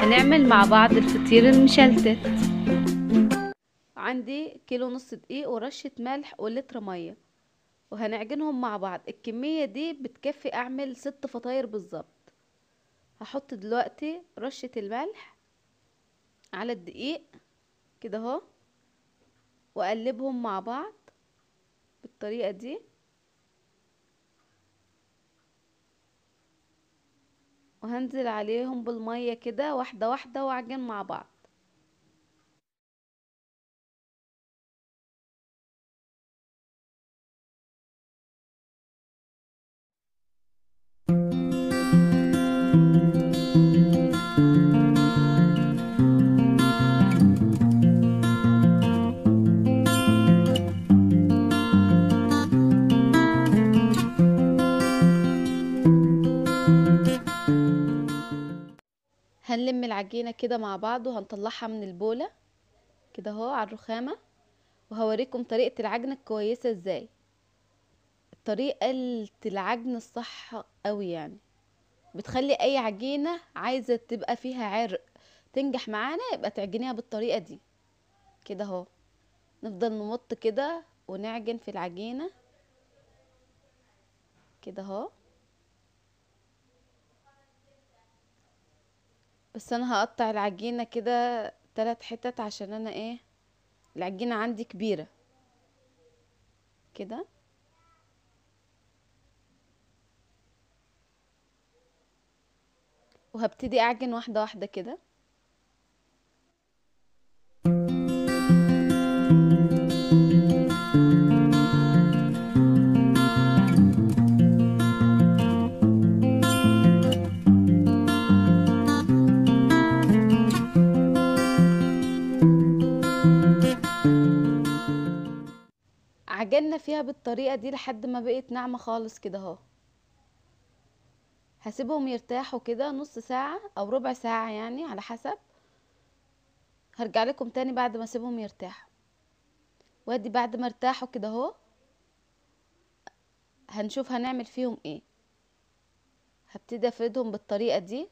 هنعمل مع بعض الفطير المشلتت. عندي كيلو ونص دقيق ورشة ملح ولتر مية، وهنعجنهم مع بعض. الكمية دي بتكفي اعمل 6 فطاير بالظبط. هحط دلوقتي رشة الملح على الدقيق كده اهو، واقلبهم مع بعض بالطريقة دي، وهنزل عليهم بالمية كده واحدة واحدة واعجن مع بعض. هنلم العجينة كده مع بعض وهنطلعها من البولة كده اهو على الرخامة، وهوريكم طريقة العجن الكويسة ازاي. طريقة العجن الصح قوي يعني بتخلي اي عجينة عايزة تبقى فيها عرق تنجح معانا، يبقى تعجنيها بالطريقة دي كده اهو. نفضل نمط كده ونعجن في العجينة كده اهو. بس انا هقطع العجينة كده 3 حتت عشان انا العجينة عندي كبيرة كده. وهبتدي اعجن واحدة واحدة كده. عجننا فيها بالطريقة دي لحد ما بقت ناعمة خالص كده اهو. هسيبهم يرتاحوا كده نص ساعة او ربع ساعة يعني على حسب. هرجع لكم تاني بعد ما اسيبهم يرتاحوا. وادي بعد ما ارتاحوا كده اهو، هنشوف هنعمل فيهم ايه. هبتدي افردهم بالطريقة دي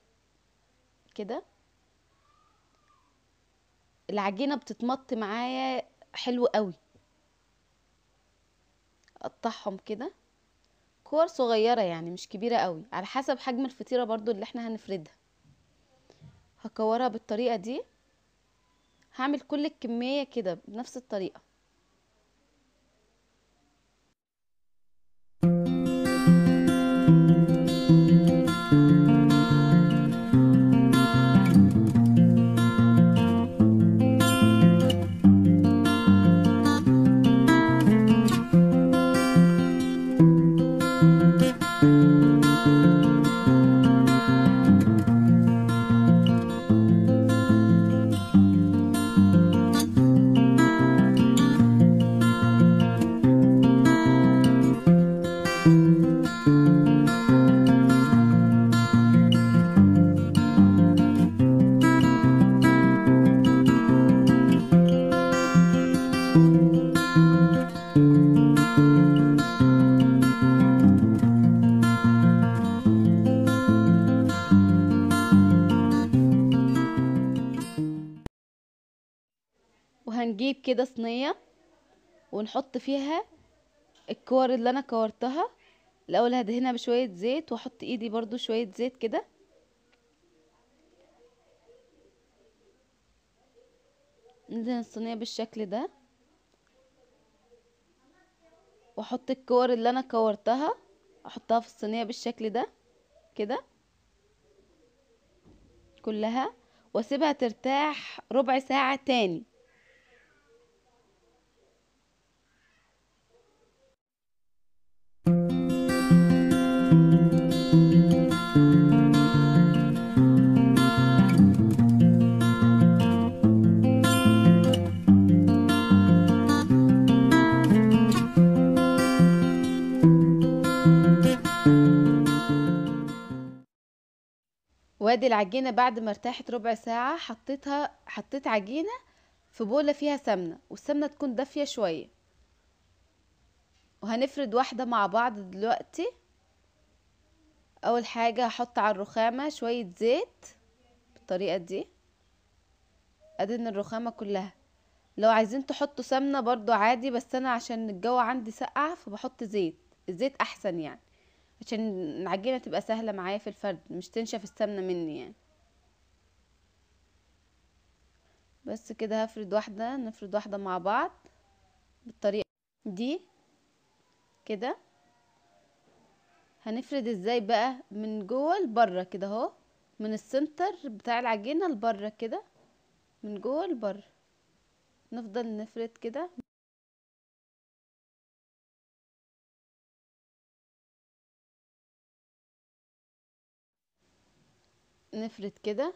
كده. العجينة بتتمط معايا حلو قوي. اقطعهم كده كور صغيرة يعني مش كبيرة قوي، على حسب حجم الفطيرة برضو اللي احنا هنفردها. هكورها بالطريقة دي. هعمل كل الكمية كده بنفس الطريقة. وهنجيب كده صينية ونحط فيها الكور اللي انا كورتها. الاول هدهنها بشوية زيت واحط ايدي برضو شوية زيت كده. ندهن الصينية بالشكل ده، واحط الكور اللي انا كورتها احطها في الصينية بالشكل ده كده كلها، واسيبها ترتاح ربع ساعة تاني. وادي العجينة بعد ما ارتاحت ربع ساعة حطيت عجينة في بولة فيها سمنة، والسمنة تكون دافية شوية. وهنفرد واحدة مع بعض دلوقتي. اول حاجة هحط على الرخامة شوية زيت بالطريقة دي. ادهن الرخامة كلها. لو عايزين تحطوا سمنة برضو عادي، بس انا عشان الجو عندي ساقعة فبحط زيت. الزيت احسن يعني، عشان العجينة تبقى سهلة معايا في الفرد، مش تنشف السمنة مني يعني. بس كده هفرد واحدة، نفرد واحدة مع بعض بالطريقة دي كده. هنفرد ازاي بقى؟ من جوه لبره كده اهو، من السنتر بتاع العجينة لبره كده، من جوه لبره. نفضل نفرد كده. نفرد كده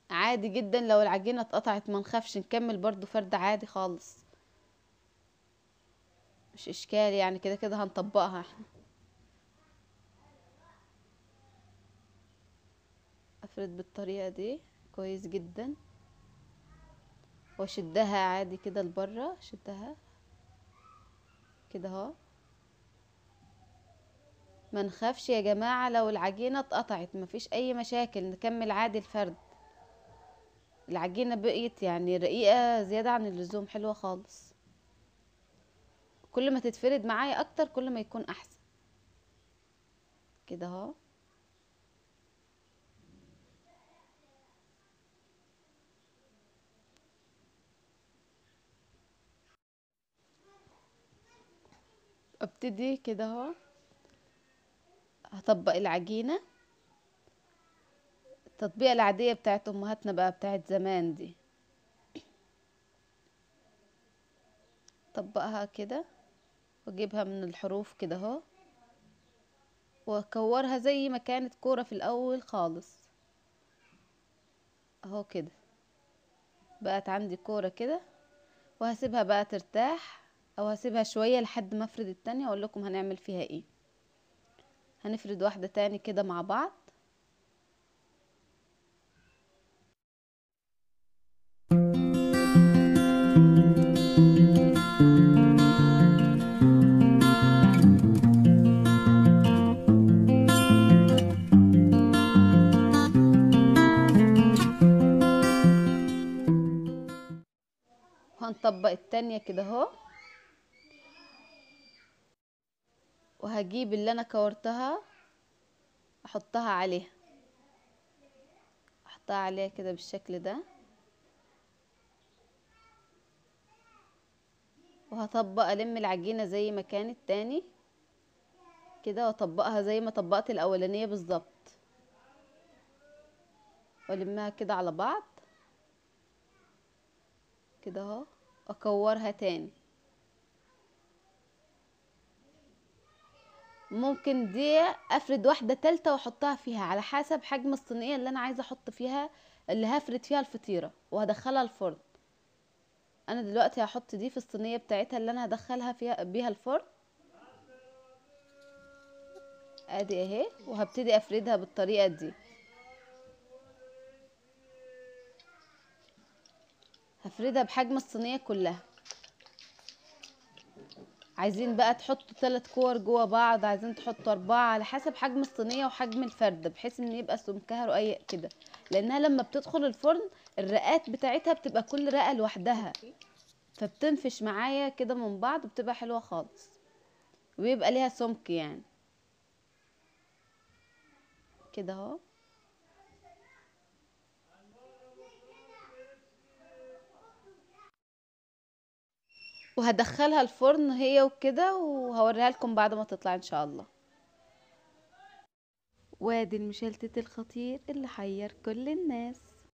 عادي جدا. لو العجينة اتقطعت ما نخافش، نكمل برضو فرد عادي خالص، مش اشكال يعني. كده كده هنطبقها احنا. افرد بالطريقة دي كويس جدا، واشدها عادي كده لبره، اشدها كده اهو. ما نخافش يا جماعة لو العجينة اتقطعت، مفيش اي مشاكل، نكمل عادي الفرد. العجينة بقيت يعني رقيقة زيادة عن اللزوم، حلوة خالص. كل ما تتفرد معايا اكتر كل ما يكون احسن. كده اهو. ابتدي كده اهو، هطبق العجينة التطبيقة العادية بتاعت امهاتنا بقى، بتاعت زمان دي. طبقها كده، واجيبها من الحروف كده اهو، واكورها زي ما كانت كورة في الاول خالص اهو كده. بقت عندي كورة كده، وهسيبها بقى ترتاح، او هسيبها شوية لحد ما افرد التانية واقول لكم هنعمل فيها ايه. هنفرد واحدة تاني كده مع بعض. وهنطبق التانية كده اهو، وهجيب اللي انا كورتها احطها عليها، احطها عليها كده بالشكل ده. وهطبق الم العجينة زي ما كانت تاني كده، واطبقها زي ما طبقت الاولانية بالظبط، والمها كده على بعض كده اهو، اكورها تاني. ممكن دي افرد واحدة تالتة واحطها فيها على حسب حجم الصينية اللي انا عايزة احط فيها، اللي هفرد فيها الفطيرة وهدخلها الفرن. انا دلوقتي هحط دي في الصينية بتاعتها اللي انا هدخلها فيها بيها الفرن. ادي اهي، وهبتدي افردها بالطريقة دي. هفردها بحجم الصينية كلها. عايزين بقى تحطوا 3 كور جوه بعض، عايزين تحطوا 4، على حسب حجم الصينية وحجم الفردة، بحيث ان يبقى سمكها رقيق كده. لانها لما بتدخل الفرن الرقات بتاعتها بتبقى كل رقة لوحدها، فبتنفش معايا كده من بعض، وبتبقى حلوة خالص، ويبقى ليها سمك يعني كده اهو. وهدخلها الفرن هي وكده، وهوريها لكم بعد ما تطلع ان شاء الله. وادي المشلتت الخطير اللي حير كل الناس.